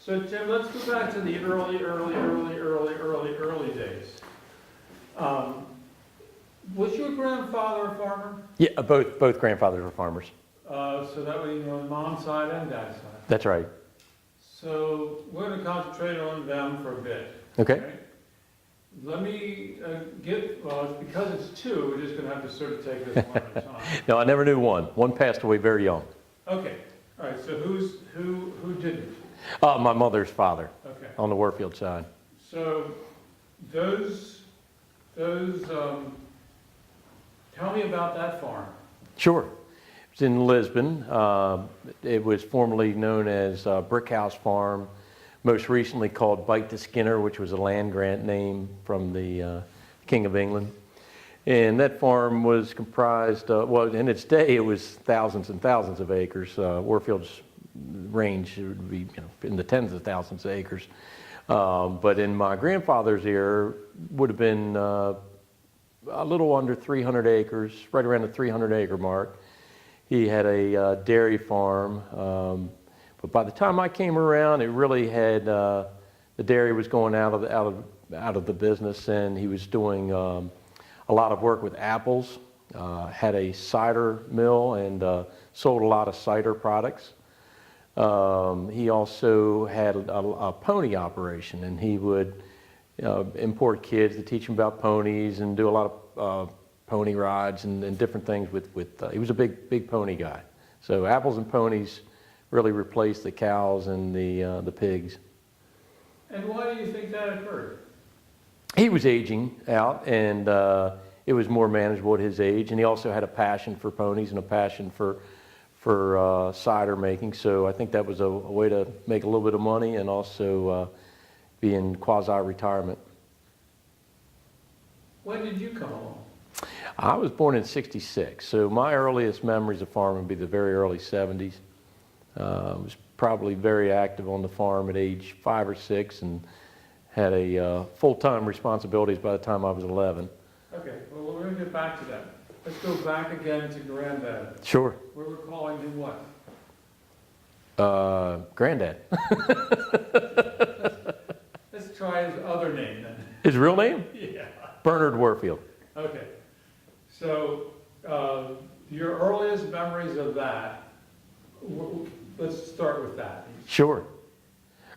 So Jim, let's go back to the early days. Was your grandfather a farmer? Yeah, both grandfathers were farmers. So that would be on mom's side and dad's side. That's right. So we're going to concentrate on them for a bit. Okay. Let me well, because it's two, we're just going to have to sort of take this one at a time. No, I never knew one. One passed away very young. Okay. All right. So who didn't? My mother's father. Okay. On the Warfield side. So those tell me about that farm. Sure. It's in Lisbon. It was formerly known as Brick House Farm, most recently called Bite to Skinner, which was a land grant name from the King of England. And that farm was comprised, well, in its day, it was thousands and thousands of acres. Warfield's range would be in the tens of thousands of acres. But in my grandfather's era, would have been a little under 300 acres, right around the 300 acre mark. He had a dairy farm, but by the time I came around, it really had the dairy was going out of the business, and he was doing a lot of work with apples. Had a cider mill and sold a lot of cider products. He also had a pony operation, and he would import kids to teach them about ponies and do a lot of pony rides and different things with he was a big pony guy. So apples and ponies really replaced the cows and the pigs. And why do you think that occurred? He was aging out, and it was more manageable at his age, and he also had a passion for ponies and a passion for cider making. So I think that was a way to make a little bit of money and also be in quasi-retirement. When did you come along? I was born in '66, so my earliest memories of farming would be the very early '70s. I was probably very active on the farm at age 5 or 6 and had a full-time responsibilities by the time I was 11. Okay, well, we're going to get back to that. Let's go back again to Granddad. Sure. We were calling him what? Granddad. Let's try his other name then. His real name? Yeah. Bernard Warfield. Okay. So, your earliest memories of that, let's start with that. Sure.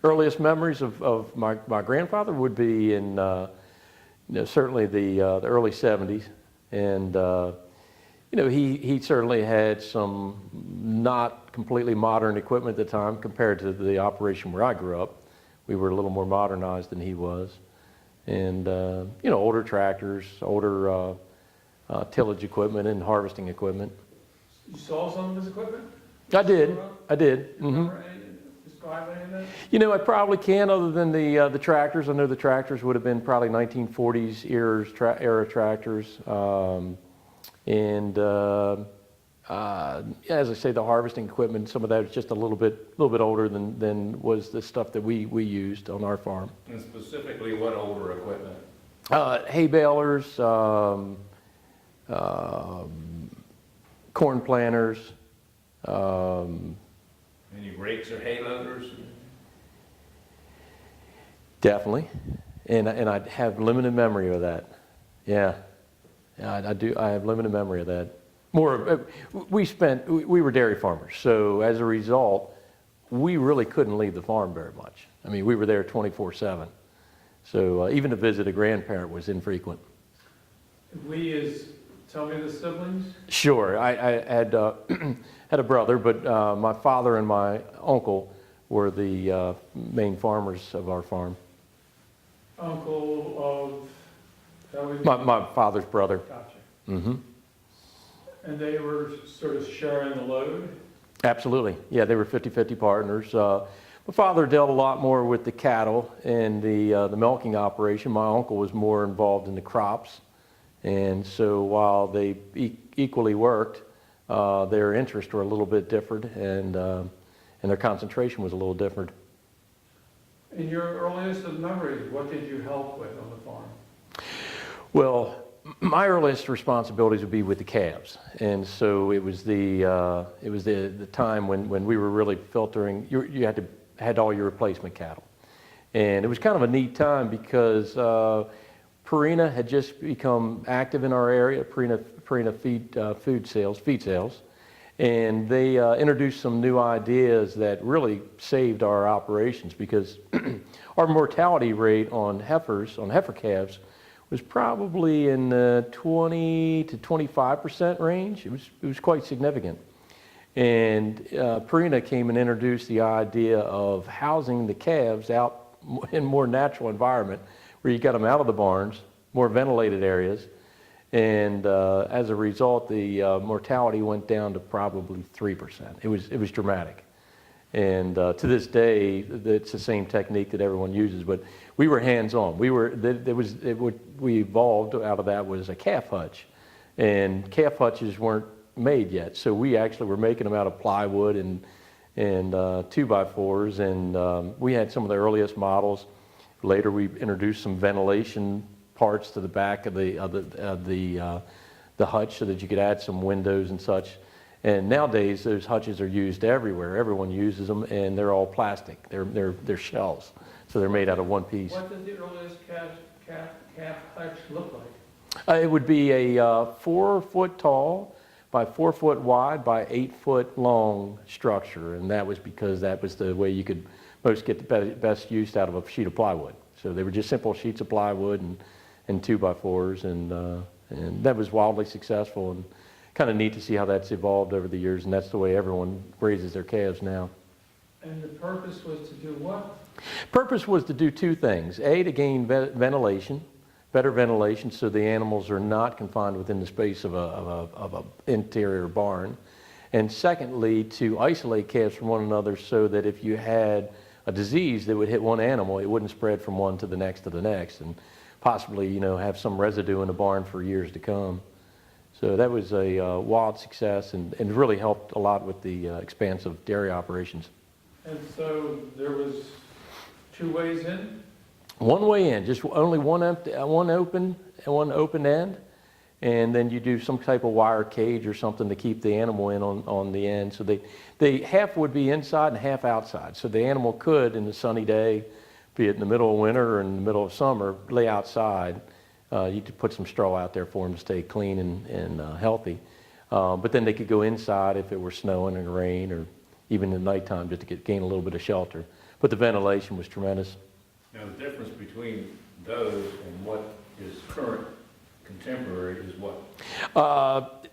Earliest memories of my grandfather would be in certainly the early '70s, and he certainly had some not completely modern equipment at the time compared to the operation where I grew up. We were a little more modernized than he was, and older tractors, older tillage equipment and harvesting equipment. You saw some of his equipment? I did. Mm-hmm. Describe any of that? I probably can, other than the tractors. I know the tractors would have been probably 1940s era tractors, as I say, the harvesting equipment. Some of that was just a little bit older than was the stuff that we used on our farm. And specifically, what older equipment? Hay balers, corn planters. Any rakes or hay loaders? Definitely, and I have limited memory of that. Yeah, I do. I have limited memory of that. We were dairy farmers, so as a result, we really couldn't leave the farm very much. I mean, we were there 24/7. So even to visit a grandparent was infrequent. Tell me the siblings? Sure. I had had a brother, but my father and my uncle were the main farmers of our farm. Uncle of? My father's brother. Gotcha. Mm-hmm. And they were sort of sharing the load? Absolutely. Yeah, they were 50-50 partners. My father dealt a lot more with the cattle and the milking operation. My uncle was more involved in the crops. And so while they equally worked, their interests were a little bit different, and their concentration was a little different. In your earliest of memories, what did you help with on the farm? Well, my earliest responsibilities would be with the calves, and so it was the time when we were really filtering. You had to had all your replacement cattle. And it was kind of a neat time because Purina had just become active in our area, Purina feed sales, and they introduced some new ideas that really saved our operations because our mortality rate on heifer calves, was probably in the 20 to 25% range. It was quite significant. And Purina came and introduced the idea of housing the calves out in more natural environment, where you got them out of the barns, more ventilated areas, and as a result, the mortality went down to probably 3%. It was dramatic, and to this day, it's the same technique that everyone uses. But we were hands-on. We evolved out of that was a calf hutch, and calf hutches weren't made yet, so we actually were making them out of plywood and 2x4s, and we had some of the earliest models. Later, we introduced some ventilation parts to the back of the hutch so that you could add some windows and such. And nowadays, those hutches are used everywhere. Everyone uses them, and they're all plastic. They're shells, so they're made out of one piece. What did the earliest calf hutch look like? It would be a 4 foot tall by 4 foot wide by 8 foot long structure, and that was because that was the way you could most get the best use out of a sheet of plywood. So they were just simple sheets of plywood and 2x4s, and that was wildly successful, and kind of neat to see how that's evolved over the years, and that's the way everyone raises their calves now. And the purpose was to do what? Purpose was to do two things. A, to gain ventilation, better ventilation, so the animals are not confined within the space of a interior barn. And secondly, to isolate calves from one another so that if you had a disease that would hit one animal, it wouldn't spread from one to the next, and possibly, have some residue in the barn for years to come. So that was a wild success, and really helped a lot with the expansive dairy operations. And so there was 2 ways in? One way in, just only one open end, and then you do some type of wire cage or something to keep the animal in on the end. So they half would be inside and half outside. So the animal could, in the sunny day, be it in the middle of winter or in the middle of summer, lay outside. You could put some straw out there for them to stay clean and healthy. But then they could go inside if it were snowing or rain, or even in nighttime, just to gain a little bit of shelter. But the ventilation was tremendous. Now, the difference between those and what is current contemporary is what?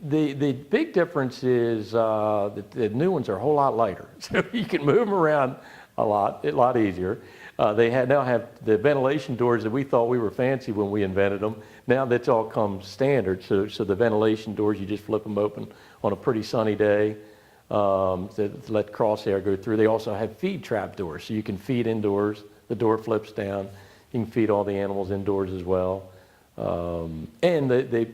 The big difference is that the new ones are a whole lot lighter. So you can move them around a lot easier. They now have the ventilation doors that we thought we were fancy when we invented them. Now that's all come standard. So the ventilation doors, you just flip them open on a pretty sunny day to let crosshair go through. They also have feed trap doors, so you can feed indoors. The door flips down. You can feed all the animals indoors as well. And they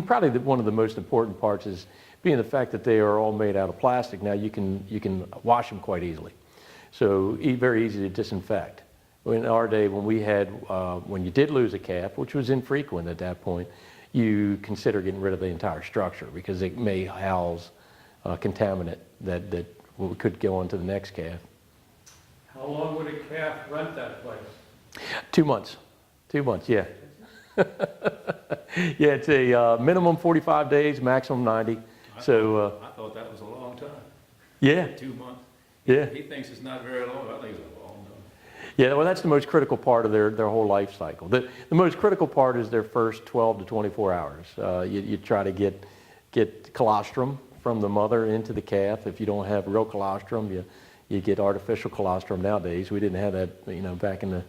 probably one of the most important parts is being the fact that they are all made out of plastic. Now you can wash them quite easily. So very easy to disinfect. In our day, when you did lose a calf, which was infrequent at that point, you consider getting rid of the entire structure because it may house contaminant that could go on to the next calf. How long would a calf rent that place? 2 months. 2 months, yeah. Yeah, it's a minimum 45 days, maximum 90. I thought that was a long time. Yeah. 2 months. Yeah. He thinks it's not very long. I think it's a long time. Yeah, well, that's the most critical part of their whole life cycle. The most critical part is their first 12 to 24 hours. You try to get colostrum from the mother into the calf. If you don't have real colostrum, you get artificial colostrum nowadays. We didn't have that, back in the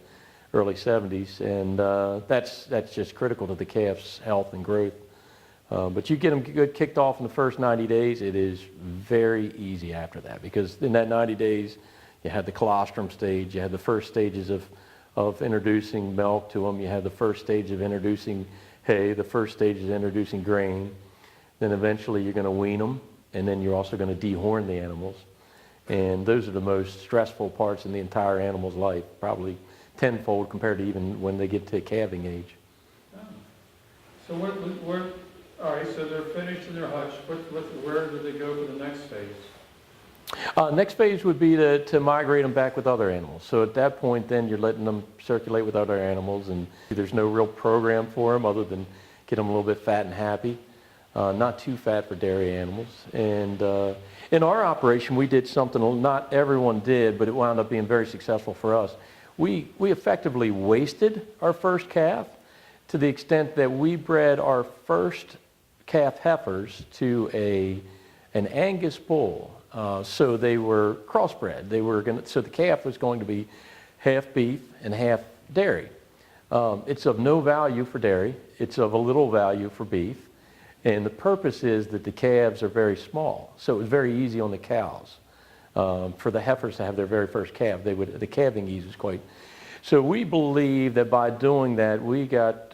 early 70s, and that's just critical to the calf's health and growth. But you get them good kicked off in the first 90 days, it is very easy after that, because in that 90 days, you had the colostrum stage, you had the first stages of introducing milk to them, you had the first stage of introducing hay, the first stage is introducing grain, then eventually you're going to wean them, and then you're also going to dehorn the animals. And those are the most stressful parts in the entire animal's life, probably tenfold compared to even when they get to calving age. Oh. So all right, so they're finished in their hutch. Where do they go for the next phase? Next phase would be to migrate them back with other animals. So at that point, then you're letting them circulate with other animals, and there's no real program for them other than get them a little bit fat and happy. Not too fat for dairy animals. And in our operation, we did something not everyone did, but it wound up being very successful for us. We effectively wasted our first calf to the extent that we bred our first calf heifers to an Angus bull. So they were crossbred. So the calf was going to be half beef and half dairy. It's of no value for dairy. It's of a little value for beef. And the purpose is that the calves are very small. So it was very easy on the cows. For the heifers to have their very first calf, the calving ease was quite. So we believe that by doing that, we got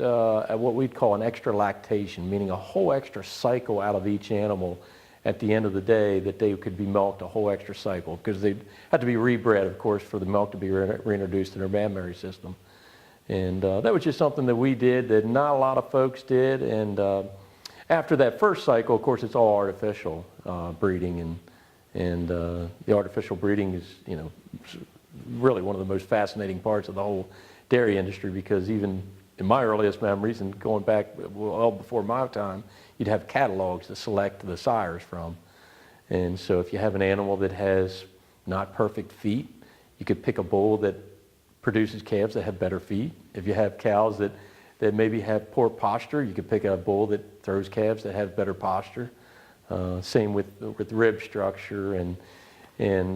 what we'd call an extra lactation, meaning a whole extra cycle out of each animal at the end of the day, that they could be milked a whole extra cycle, because they had to be rebred, of course, for the milk to be reintroduced in their mammary system. And that was just something that we did that not a lot of folks did. And after that first cycle, of course, it's all artificial breeding, and the artificial breeding is, really one of the most fascinating parts of the whole dairy industry, because even in my earliest memories, and going back well before my time, you'd have catalogs to select the sires from. And so if you have an animal that has not perfect feet, you could pick a bull that produces calves that have better feet. If you have cows that maybe have poor posture, you could pick a bull that throws calves that have better posture. Same with rib structure and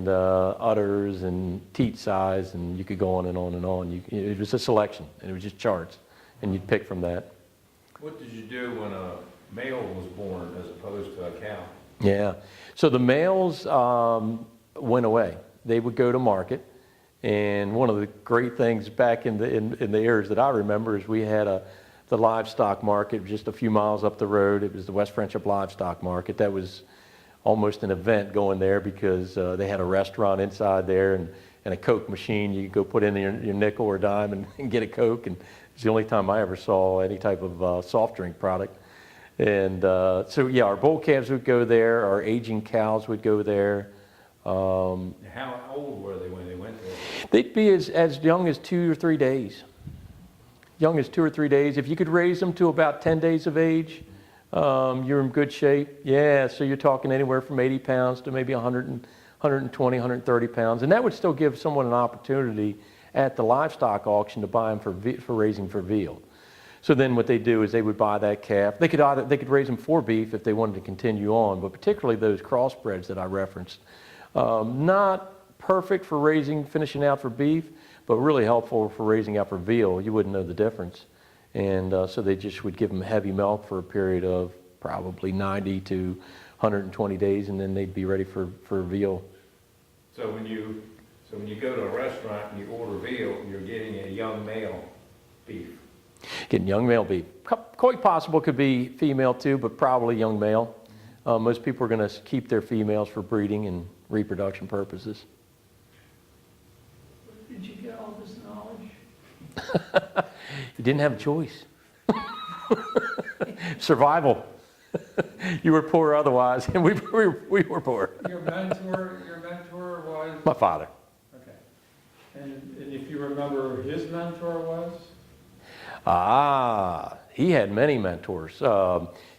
udders and teat size, and you could go on and on and on. It was a selection, and it was just charts, and you'd pick from that. What did you do when a male was born as opposed to a cow? Yeah, so the males went away. They would go to market, and one of the great things back in the eras that I remember is we had the livestock market just a few miles up the road. It was the West Friendship Livestock Market. That was almost an event going there, because they had a restaurant inside there and a Coke machine. You could go put in your nickel or dime and get a Coke, and it's the only time I ever saw any type of soft drink product. And so yeah, our bull calves would go there, our aging cows would go there. How old were they when they went there? They'd be as young as 2 or 3 days. Young as 2 or 3 days. If you could raise them to about 10 days of age, you're in good shape. Yeah, so you're talking anywhere from 80 pounds to maybe 120, 130 pounds. And that would still give someone an opportunity at the livestock auction to buy them for raising for veal. So then what they do is they would buy that calf. They could raise them for beef if they wanted to continue on, but particularly those crossbreds that I referenced. Not perfect for finishing out for beef, but really helpful for raising out for veal. You wouldn't know the difference. And so they just would give them heavy milk for a period of probably 90 to 120 days, and then they'd be ready for veal. So when you go to a restaurant and you order veal, you're getting a young male beef. Getting young male beef. Quite possible could be female too, but probably young male. Most people are going to keep their females for breeding and reproduction purposes. Where did you get all this knowledge? You didn't have a choice. Survival. You were poor otherwise, and we were poor. Your mentor was? My father. Okay. And if you remember, his mentor was? He had many mentors.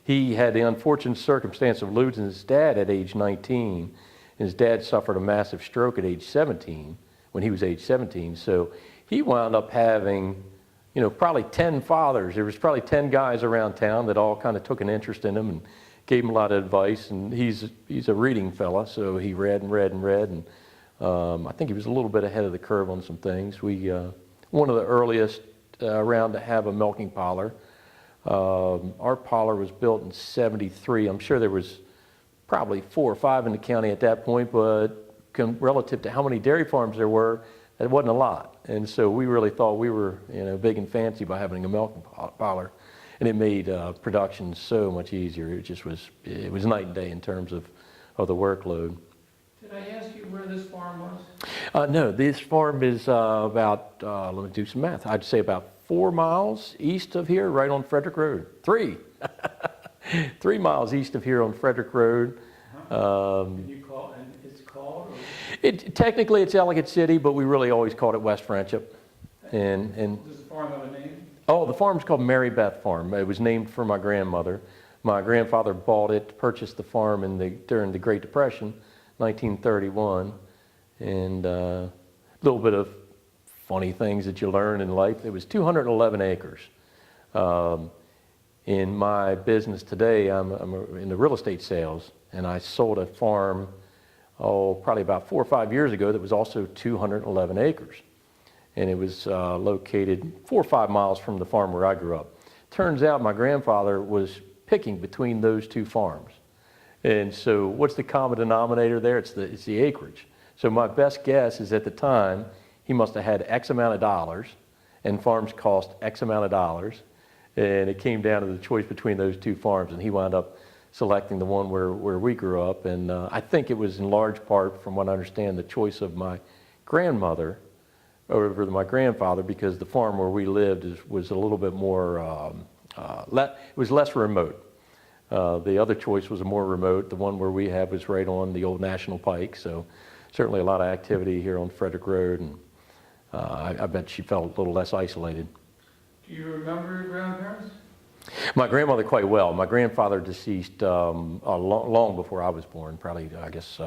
He had the unfortunate circumstance of losing his dad at age 19. His dad suffered a massive stroke at age 17, when he was age 17. So he wound up having, probably 10 fathers. There was probably 10 guys around town that all kind of took an interest in him and gave him a lot of advice. And he's a reading fella, so he read and read and read. And I think he was a little bit ahead of the curve on some things. One of the earliest around to have a milking parlor. Our parlor was built in '73. I'm sure there was probably 4 or 5 in the county at that point, but relative to how many dairy farms there were, that wasn't a lot. And so we really thought we were, big and fancy by having a milking parlor, and it made production so much easier. It was night and day in terms of the workload. Did I ask you where this farm was? No, this farm is about, let me do some math. I'd say about 4 miles east of here, right on Frederick Road. 3. 3 miles east of here on Frederick Road. And it's called? Technically, it's Ellicott City, but we really always called it West Friendship. And Does the farm have a name? oh, the farm's called Mary Beth Farm. It was named for my grandmother. My grandfather bought it, purchased the farm during the Great Depression, 1931. And a little bit of funny things that you learn in life. It was 211 acres. In my business today, I'm in the real estate sales, and I sold a farm, probably about 4 or 5 years ago that was also 211 acres. And it was located 4 or 5 miles from the farm where I grew up. Turns out my grandfather was picking between those 2 farms. And so what's the common denominator there? It's the acreage. So my best guess is at the time, he must have had X amount of dollars, and farms cost X amount of dollars. And it came down to the choice between those 2 farms, and he wound up selecting the one where we grew up. And I think it was in large part, from what I understand, the choice of my grandmother over my grandfather, because the farm where we lived was a little bit more, it was less remote. The other choice was more remote. The one where we had was right on the old National Pike, so certainly a lot of activity here on Frederick Road, and I bet she felt a little less isolated. Do you remember your grandparents? My grandmother quite well. My grandfather deceased long before I was born, probably, I guess,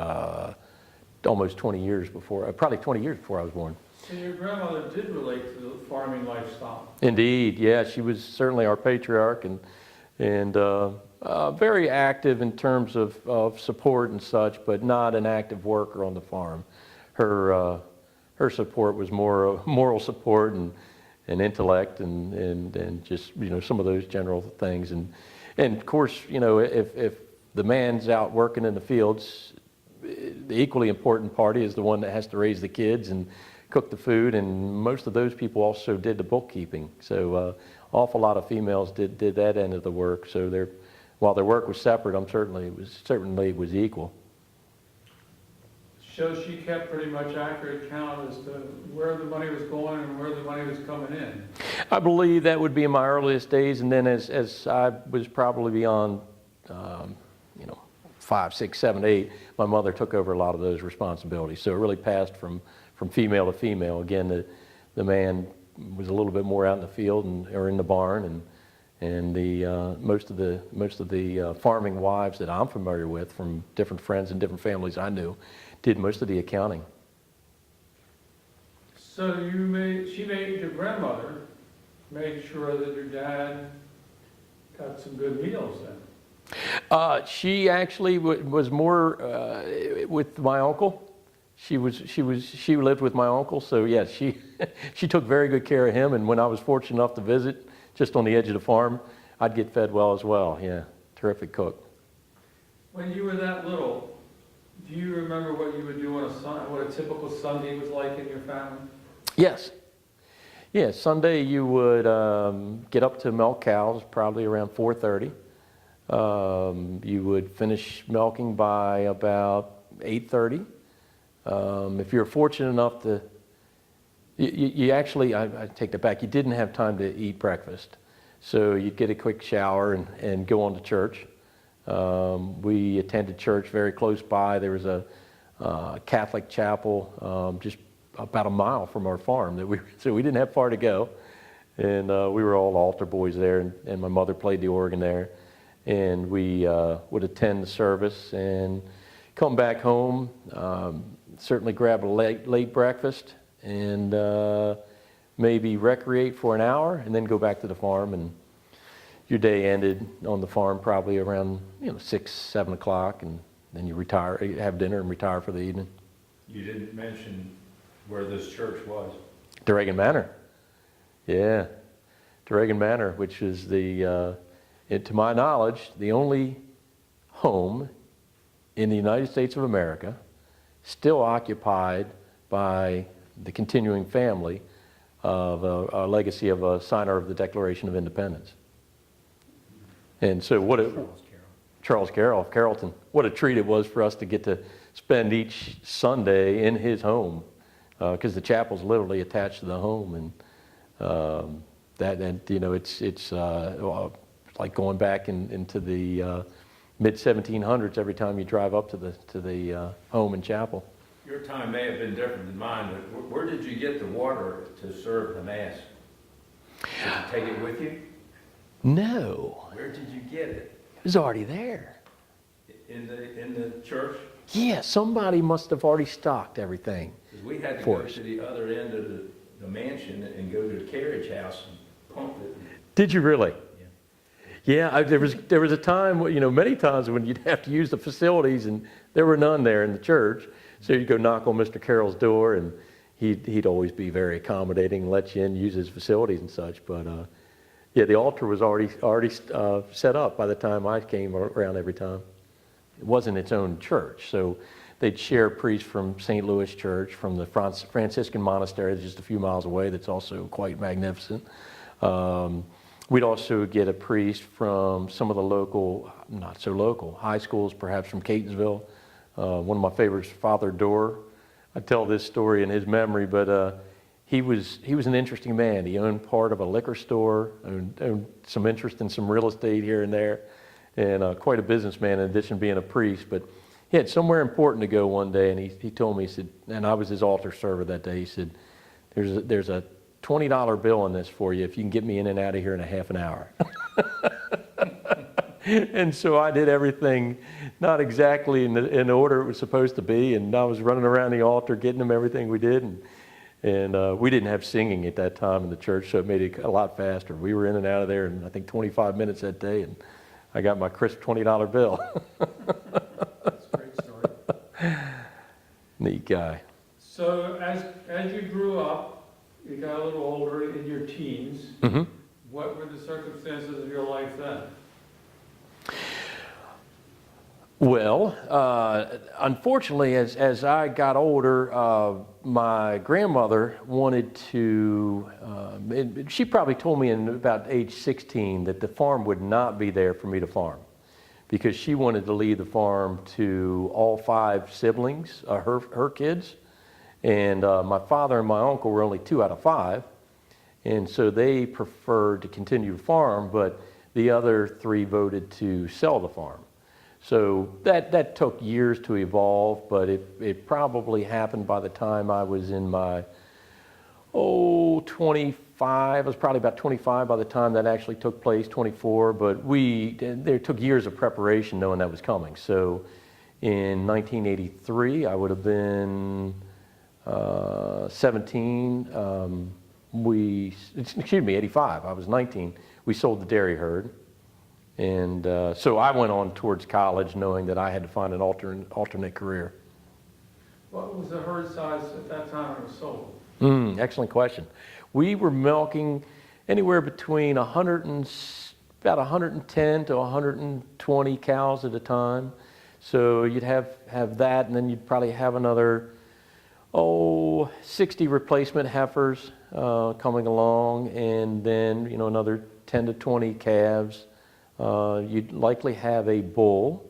almost 20 years before, probably 20 years before I was born. So your grandmother did relate to the farming lifestyle. Indeed, yeah, she was certainly our patriarch, and very active in terms of support and such, but not an active worker on the farm. Her support was more moral support and intellect and just some of those general things. And of course, if the man's out working in the fields, the equally important party is the one that has to raise the kids and cook the food, and most of those people also did the bookkeeping. So awful lot of females did that end of the work. So while their work was separate, certainly it was equal. So she kept pretty much accurate count as to where the money was going and where the money was coming in. I believe that would be in my earliest days, and then as I was probably beyond 5, 6, 7, 8, my mother took over a lot of those responsibilities. So it really passed from female to female. Again, the man was a little bit more out in the field or in the barn, and the most of the farming wives that I'm familiar with from different friends and different families I knew did most of the accounting. So your grandmother made sure that your dad got some good meals then. She actually was more with my uncle. She lived with my uncle, so yes, she took very good care of him. And when I was fortunate enough to visit, just on the edge of the farm, I'd get fed well as well. Yeah, terrific cook. When you were that little, do you remember what you would do on what a typical Sunday was like in your family? Yes. Yeah, Sunday you would get up to milk cows probably around 4:30. You would finish milking by about 8:30. If you're fortunate enough to, you actually, I take that back, you didn't have time to eat breakfast. So you'd get a quick shower and go on to church. We attended church very close by. There was a Catholic chapel just about a mile from our farm, so we didn't have far to go. And we were all altar boys there, and my mother played the organ there. And we would attend the service and come back home, certainly grab a late breakfast, and maybe recreate for an hour, and then go back to the farm. And your day ended on the farm probably around 6, 7 o'clock, and then you retire, have dinner, and retire for the evening. You didn't mention where this church was. Duregan Manor. Yeah, Duregan Manor, which is to my knowledge, the only home in the United States of America still occupied by the continuing family of a legacy of a signer of the Declaration of Independence. And so Charles Carroll of Carrollton. What a treat it was for us to get to spend each Sunday in his home, because the chapel's literally attached to the home, and it's like going back into the mid 1700s every time you drive up to the home and chapel. Your time may have been different than mine, but where did you get the water to serve the Mass? Did you take it with you? No, Where did you get it? it was already there. In the church? Yeah, somebody must have already stocked everything. Because we had to For go us. to the other end of the mansion and go to the carriage house and pump it. Did you really? Yeah. Yeah, there was a time, many times when you'd have to use the facilities and there were none there in the church. So you'd go knock on Mr. Carroll's door and he'd always be very accommodating and let you in, use his facilities and such. But yeah, the altar was already set up by the time I came around every time. It wasn't its own church, so they'd share priests from St. Louis Church, from the Franciscan monastery that's just a few miles away that's also quite magnificent. We'd also get a priest from some of the local, not so local, high schools, perhaps from Catonsville. One of my favorites, Father Dorr. I tell this story in his memory, but he was an interesting man. He owned part of a liquor store, owned some interest in some real estate here and there, and quite a businessman in addition to being a priest. But he had somewhere important to go one day, and he told me, he said, and I was his altar server that day, he said, there's a $20 bill in this for you if you can get me in and out of here in a half an hour. And so I did everything not exactly in the order it was supposed to be, and I was running around the altar getting them everything we did, and we didn't have singing at that time in the church, so it made it a lot faster. We were in and out of there in I think 25 minutes that day, and I got my crisp $20 bill. That's a great story. Neat guy. So as you grew up, you got a little older in your teens, Mm-hmm. what were the circumstances of your life then? Well, unfortunately, as I got older, my grandmother wanted to, she probably told me in about age 16 that the farm would not be there for me to farm because she wanted to leave the farm to all 5 siblings, her kids. And my father and my uncle were only 2 out of 5. And so they preferred to continue to farm, but the other 3 voted to sell the farm. So that took years to evolve, but it probably happened by the time I was in my, 25. I was probably about 25 by the time that actually took place, 24. But there took years of preparation knowing that was coming. So in 1983, I would have been 17. 85, I was 19. We sold the dairy herd. And so I went on towards college knowing that I had to find an alternate career. What was the herd size at that time it was sold? Excellent question. We were milking anywhere between about 110 to 120 cows at a time. So you'd have that, and then you'd probably have another 60 replacement heifers coming along, and then another 10 to 20 calves. You'd likely have a bull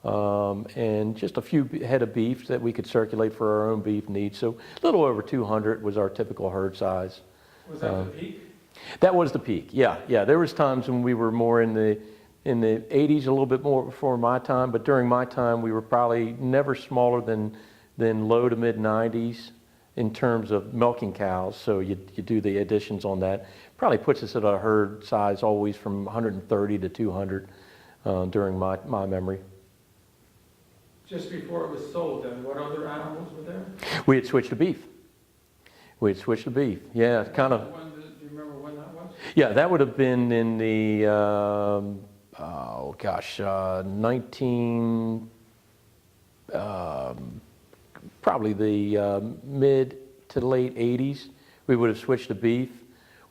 and just a few head of beef that we could circulate for our own beef needs. So a little over 200 was our typical herd size. Was that the peak? That was the peak. Yeah. There was times when we were more in the 80s, a little bit more before my time, but during my time we were probably never smaller than low to mid 90s in terms of milking cows. So you do the additions on that. Probably puts us at a herd size always from 130 to 200 during my memory. Just before it was sold then, what other animals were there? We had switched to beef. Yeah, kind of. Do you remember when that was? Yeah, that would have been in the, 19, probably the mid to late 80s. We would have switched to beef.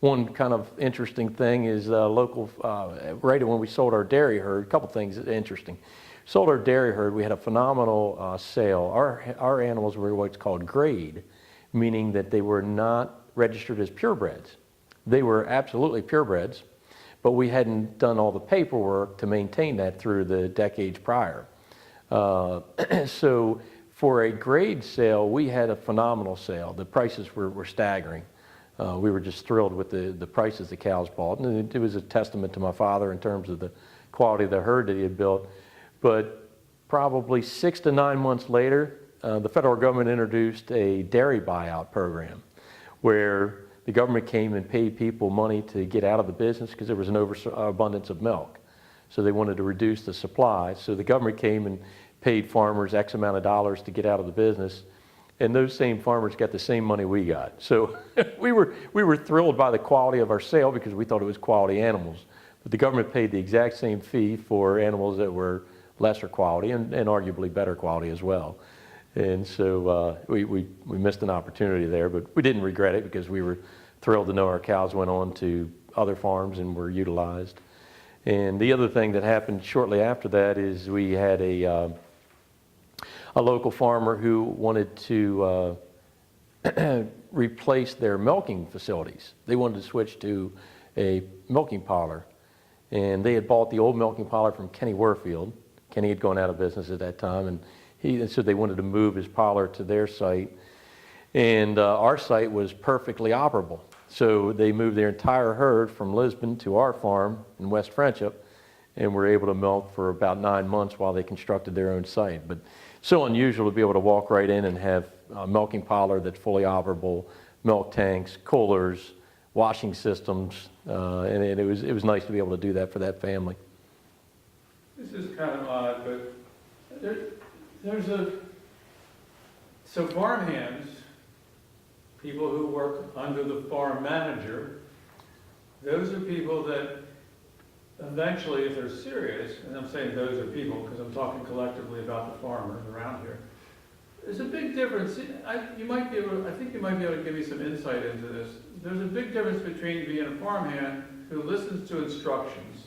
One kind of interesting thing is local, right when we sold our dairy herd, a couple things interesting. Sold our dairy herd, we had a phenomenal sale. Our animals were what's called grade, meaning that they were not registered as purebreds. They were absolutely purebreds, but we hadn't done all the paperwork to maintain that through the decades prior. So for a grade sale, we had a phenomenal sale. The prices were staggering. We were just thrilled with the prices the cows bought, and it was a testament to my father in terms of the quality of the herd that he had built. But probably 6 to 9 months later, the federal government introduced a dairy buyout program where the government came and paid people money to get out of the business because there was an overabundance of milk. So they wanted to reduce the supply. So the government came and paid farmers X amount of dollars to get out of the business. And those same farmers got the same money we got. So we were thrilled by the quality of our sale because we thought it was quality animals. But the government paid the exact same fee for animals that were lesser quality and arguably better quality as well. And so we missed an opportunity there, but we didn't regret it because we were thrilled to know our cows went on to other farms and were utilized. And the other thing that happened shortly after that is we had a local farmer who wanted to replace their milking facilities. They wanted to switch to a milking parlor. And they had bought the old milking parlor from Kenny Warfield. Kenny had gone out of business at that time, and so they wanted to move his parlor to their site. And our site was perfectly operable. So they moved their entire herd from Lisbon to our farm in West Friendship, and were able to milk for about 9 months while they constructed their own site. But so unusual to be able to walk right in and have a milking parlor that's fully operable, milk tanks, coolers, washing systems, and it was nice to be able to do that for that family. This is kind of odd, but so farmhands, people who work under the farm manager, those are people that eventually, if they're serious, and I'm saying those are people because I'm talking collectively about the farmers around here, there's a big difference. I think you might be able to give me some insight into this. There's a big difference between being a farmhand who listens to instructions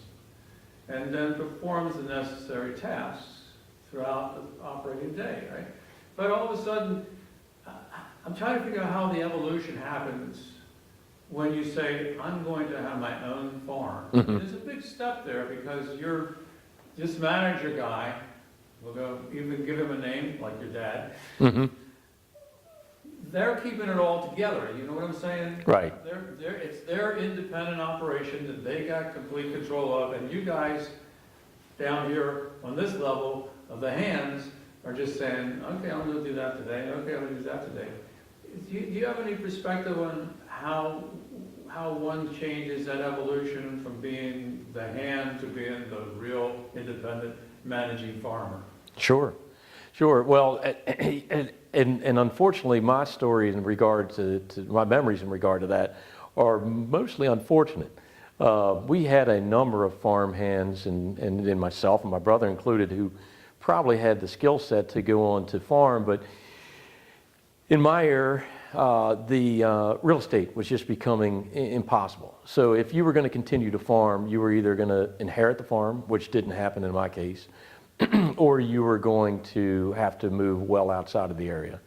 and then performs the necessary tasks throughout the operating day, right? But all of a sudden, I'm trying to figure out how the evolution happens when you say, I'm going to have my own farm. Mm-hmm. There's a big step there because this manager guy, we'll go even give him a name, like your dad, Mm-hmm. they're keeping it all together, you know what I'm saying? Right. It's their independent operation that they got complete control of, and you guys down here on this level of the hands are just saying, okay, I'm gonna do that today, okay, I'm gonna do that today. Do you have any perspective on how one changes that evolution from being the hand to being the real independent managing farmer? Sure. Well, and unfortunately, my stories in regard to my memories in regard to that are mostly unfortunate. We had a number of farm hands, and myself and my brother included, who probably had the skill set to go on to farm, but in my era, the real estate was just becoming impossible. So if you were going to continue to farm, you were either going to inherit the farm, which didn't happen in my case, or you were going to have to move well outside of the area.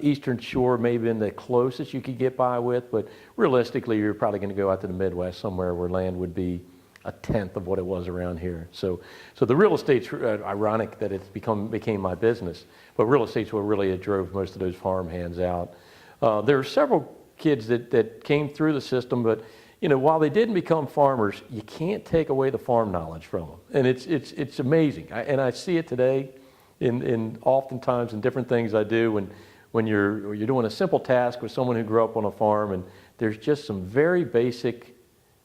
Eastern Shore may have been the closest you could get by with, but realistically, you're probably going to go out to the Midwest somewhere where land would be a tenth of what it was around here. So the real estate's ironic that it's became my business, but real estate's what really drove most of those farm hands out. There are several kids that came through the system, but while they didn't become farmers, you can't take away the farm knowledge from them, and it's amazing. I see it today, in oftentimes in different things I do when you're doing a simple task with someone who grew up on a farm, and there's just some very basic,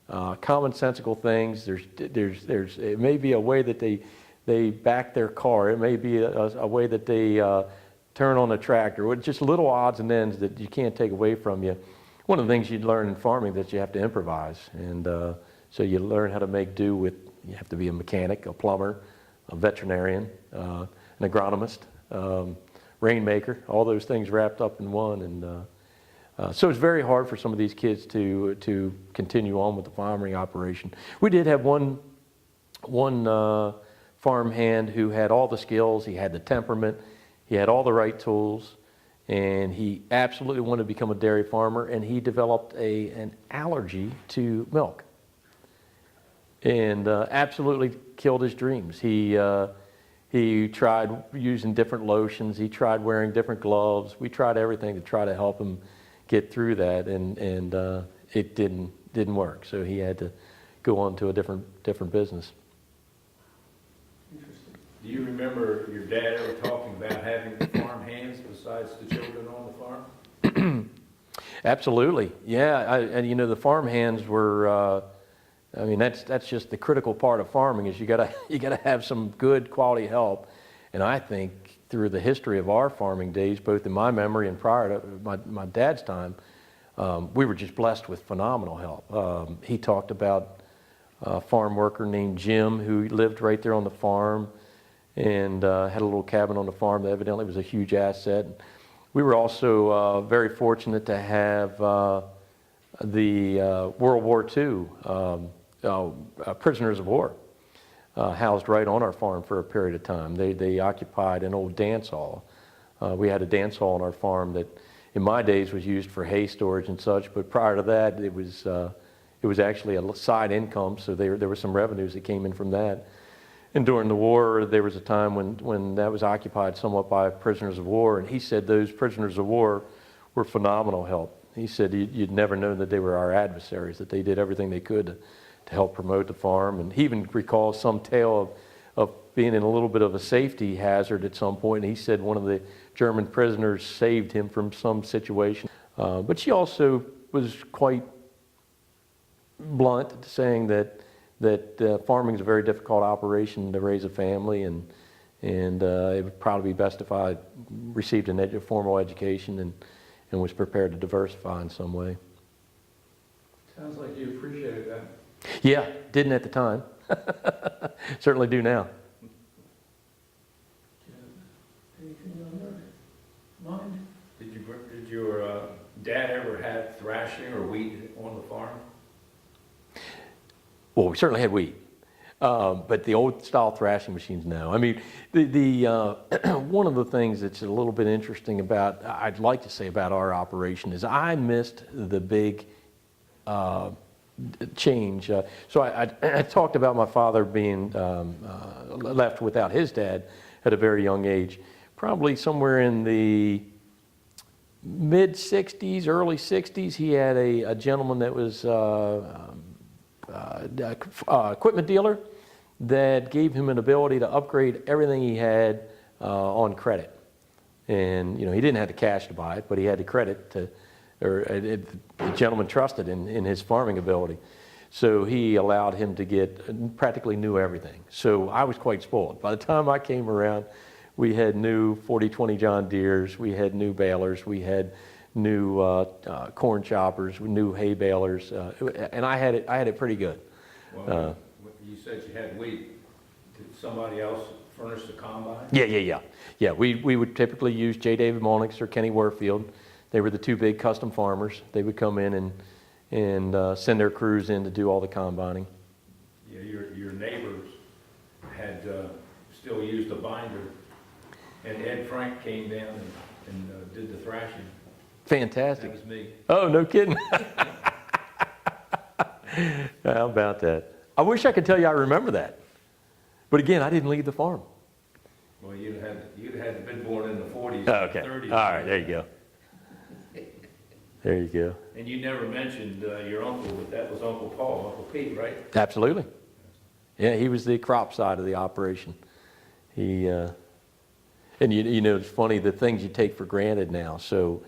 commonsensical things. It may be a way that they back their car. It may be a way that they turn on a tractor. Just little odds and ends that you can't take away from you. One of the things you learn in farming that you have to improvise, and so you learn how to make do with. You have to be a mechanic, a plumber, a veterinarian, an agronomist, rainmaker. All those things wrapped up in one, and so it's very hard for some of these kids to continue on with the farming operation. We did have one farm hand who had all the skills. He had the temperament. He had all the right tools. And he absolutely wanted to become a dairy farmer, and he developed an allergy to milk, and absolutely killed his dreams. He tried using different lotions. He tried wearing different gloves. We tried everything to try to help him get through that, and it didn't work. So he had to go on to a different business. Do you remember your dad ever talking about having farm hands besides the children on the farm? Absolutely, yeah, and you know, the farm hands were, I mean, that's just the critical part of farming is you gotta have some good quality help. And I think through the history of our farming days, both in my memory and prior to my dad's time, we were just blessed with phenomenal help. He talked about a farm worker named Jim who lived right there on the farm and had a little cabin on the farm that evidently was a huge asset. We were also very fortunate to have the World War II prisoners of war housed right on our farm for a period of time. They occupied an old dance hall. We had a dance hall on our farm that in my days was used for hay storage and such, but prior to that it was actually a side income, so there were some revenues that came in from that. And during the war, there was a time when that was occupied somewhat by prisoners of war, and he said those prisoners of war were phenomenal help. He said you'd never known that they were our adversaries, that they did everything they could to help promote the farm. And he even recalls some tale of being in a little bit of a safety hazard at some point, and he said one of the German prisoners saved him from some situation. But she also was quite blunt, saying that farming is a very difficult operation to raise a family, and it would probably be best if I received a formal education and was prepared to diversify in some way. Sounds like you appreciated that. Yeah, didn't at the time. Certainly do now. Anything on your mind? Did your dad ever have thrashing or wheat on the farm? Well, we certainly had wheat, but the old style thrashing machines, no. I mean, one of the things that's a little bit interesting about, I'd like to say about our operation is I missed the big change. So I talked about my father being left without his dad at a very young age, probably somewhere in the mid 60s, early 60s. He had a gentleman that was equipment dealer that gave him an ability to upgrade everything he had on credit. And, you know, he didn't have the cash to buy it, but he had the credit to, the gentleman trusted in his farming ability. So he allowed him to get, practically knew everything. So I was quite spoiled. By the time I came around, we had new 40/20 John Deeres, we had new balers, we had new corn choppers, new hay balers, and I had it pretty good. Well, you said you had wheat. Did somebody else furnish the combine? Yeah, we would typically use J. David Monix or Kenny Warfield. They were the two big custom farmers. They would come in and send their crews in to do all the combining. Yeah, your neighbors had still used a binder, and Ed Frank came down and did the thrashing. Fantastic. That was me. Oh, no kidding. How about that? I wish I could tell you I remember that. But again, I didn't leave the farm. Well, you'd had been born in the 40s, Okay. 30s. All right, there you go. There you go. And you never mentioned your uncle, but that was Uncle Paul, Uncle Pete, right? Absolutely. Yeah, he was the crop side of the operation. He, and you know, it's funny, the things you take for granted now. So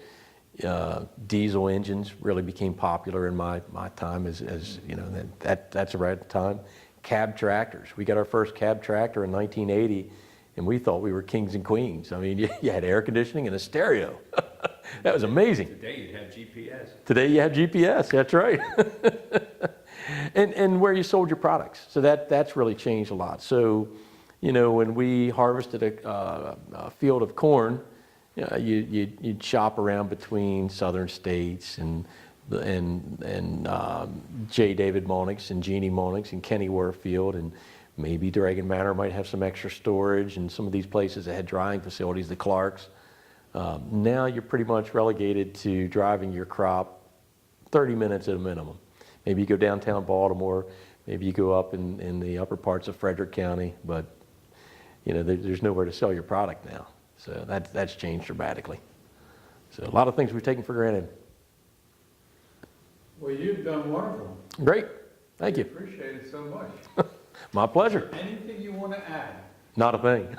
diesel engines really became popular in my time as you know, that's right at the time. Cab tractors. We got our first cab tractor in 1980, and we thought we were kings and queens. I mean, you had air conditioning and a stereo. That was amazing. Today you'd have GPS. Today you have GPS, that's right. and where you sold your products. So that's really changed a lot. So, you know, when we harvested a field of corn, you know, you'd shop around between southern states and J. David Monix and Jeannie Monix and Kenny Warfield, and maybe Dragon Manor might have some extra storage, and some of these places that had drying facilities, the Clarks. Now you're pretty much relegated to driving your crop 30 minutes at a minimum. Maybe you go downtown Baltimore, maybe you go up in the upper parts of Frederick County, but you know, there's nowhere to sell your product now. So that's changed dramatically. So a lot of things we've taken for granted. Well, you've done wonderful. Great, thank you. Appreciate it so much. My pleasure. Anything you want to add? Not a thing.